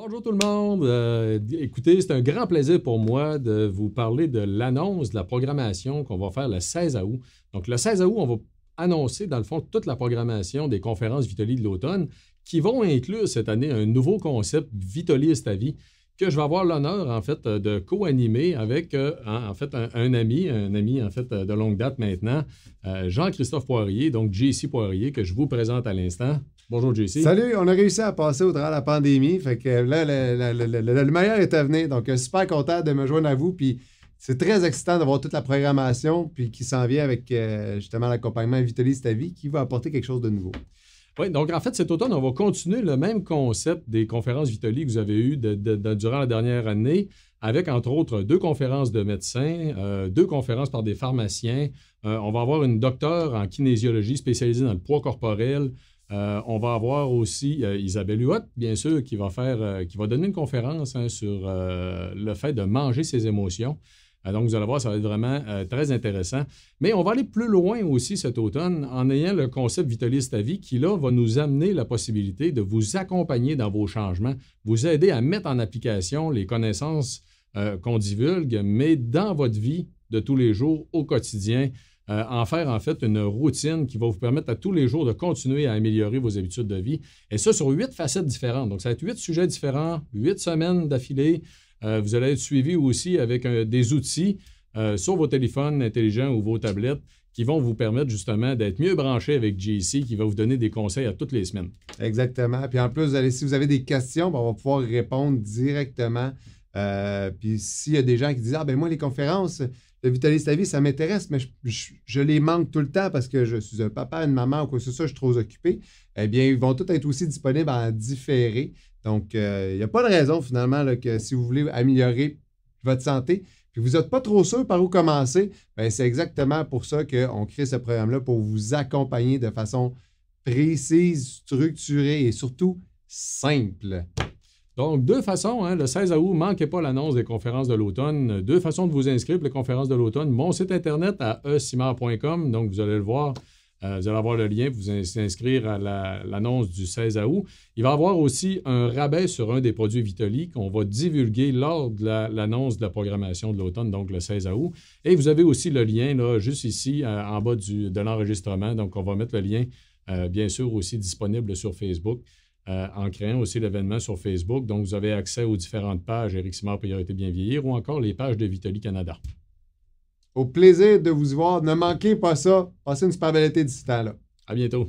Bonjour tout le monde. Écoutez, c'est un grand plaisir pour moi de vous parler de l'annonce de la programmation qu'on va faire le 16 août. Donc, le 16 août, on va annoncer, dans le fond, toute la programmation des conférences Vitoli de l'automne qui vont inclure cette année un nouveau concept Vitoli ta vie que je vais avoir l'honneur, en fait, de co-animer avec, un ami, en fait, de longue date maintenant, Jean-Christophe Poirier, donc JC Poirier, que je vous présente à l'instant. Bonjour, JC. Salut, on a réussi à passer au travers de la pandémie. Fait que là, le meilleur est à venir. Donc, super content de me joindre à vous. Puis, c'est très excitant d'avoir toute la programmation puis qui s'en vient avec justement l'accompagnement Vitoli ta vie qui va apporter quelque chose de nouveau. Oui, donc en fait, cet automne, on va continuer le même concept des conférences Vitoli que vous avez eues durant la dernière année, avec entre autres 2 conférences de médecins, 2 conférences par des pharmaciens. On va avoir une docteure en kinésiologie spécialisée dans le poids corporel. On va avoir aussi Isabelle Huot, bien sûr, qui va donner une conférence sur le fait de manger ses émotions. Donc, vous allez voir, ça va être vraiment très intéressant. Mais on va aller plus loin aussi cet automne en ayant le concept Vitoli ta vie qui, là, va nous amener la possibilité de vous accompagner dans vos changements, vous aider à mettre en application les connaissances qu'on divulgue, mais dans votre vie de tous les jours, au quotidien, en faire en fait une routine qui va vous permettre à tous les jours de continuer à améliorer vos habitudes de vie. Et ça sur 8 facettes différentes. Donc, ça va être 8 sujets différents, 8 semaines d'affilée. Vous allez être suivi aussi avec des outils sur vos téléphones intelligents ou vos tablettes qui vont vous permettre justement d'être mieux branchés avec JC qui va vous donner des conseils à toutes les semaines. Exactement. Puis en plus, si vous avez des questions, on va pouvoir répondre directement. Puis s'il y a des gens qui disent « Ah ben moi, les conférences de Vitoli ta vie, ça m'intéresse, mais je les manque tout le temps parce que je suis un papa, une maman ou quoi que ce soit, je suis trop occupé. » Eh bien, ils vont tous être aussi disponibles en différé. Donc, il n'y a pas de raison finalement là, que si vous voulez améliorer votre santé, puis vous n'êtes pas trop sûr par où commencer, bien, c'est exactement pour ça qu'on crée ce programme-là, pour vous accompagner de façon précise, structurée et surtout simple. Donc, 2 façons, le 16 août, ne manquez pas l'annonce des conférences de l'automne. 2 façons de vous inscrire pour les conférences de l'automne. Mon site internet à esimard.com, donc vous allez le voir. Vous allez avoir le lien pour vous inscrire à l'annonce du 16 août. Il va y avoir aussi un rabais sur un des produits Vitoli qu'on va divulguer lors de l'annonce de la programmation de l'automne, donc le 16 août. Et vous avez aussi le lien là, juste ici en bas de l'enregistrement. Donc, on va mettre le lien, bien sûr, aussi disponible sur Facebook en créant aussi l'événement sur Facebook. Donc, vous avez accès aux différentes pages Éric Simard Priorité Bien Vieillir ou encore les pages de Vitoli Canada. Au plaisir de vous y voir. Ne manquez pas ça. Passez une super belle été d'ici temps là. À bientôt.